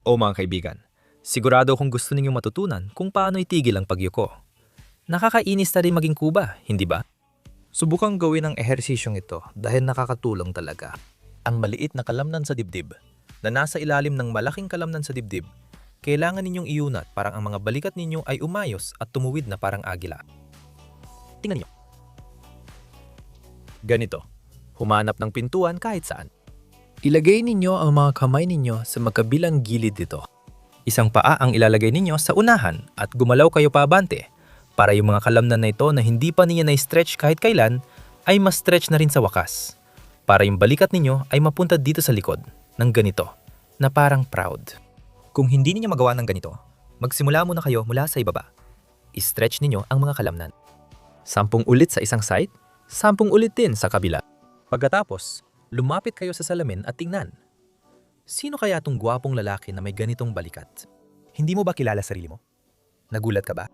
O mga kaibigan, sigurado kung gusto ninyong matutunan kung paano itigil ang pagyuko. Nakakainis na rin maging kuba, hindi ba? Subukang gawin ang ehersisyong ito dahil nakakatulong talaga. Ang maliit na kalamnan sa dibdib na nasa ilalim ng malaking kalamnan sa dibdib, kailangan ninyong iunat parang ang mga balikat ninyo ay umayos at tumuwid na parang agila. Tingnan niyo. Ganito, humanap ng pintuan kahit saan. Ilagay ninyo ang mga kamay ninyo sa magkabilang gilid dito. Isang paa ang ilalagay ninyo sa unahan at gumalaw kayo paabante para yung mga kalamnan na ito na hindi pa niya na-stretch kahit kailan ay ma-stretch na rin sa wakas. Para yung balikat ninyo ay mapunta dito sa likod ng ganito na parang proud. Kung hindi niyo magawa ng ganito, magsimula muna kayo mula sa ibaba. I-stretch ninyo ang mga kalamnan. 10 ulit sa isang side, 10 ulit din sa kabila. Pagkatapos, lumapit kayo sa salamin at tingnan. Sino kaya tong gwapong lalaki na may ganitong balikat? Hindi mo ba kilala sarili mo? Nagulat ka ba?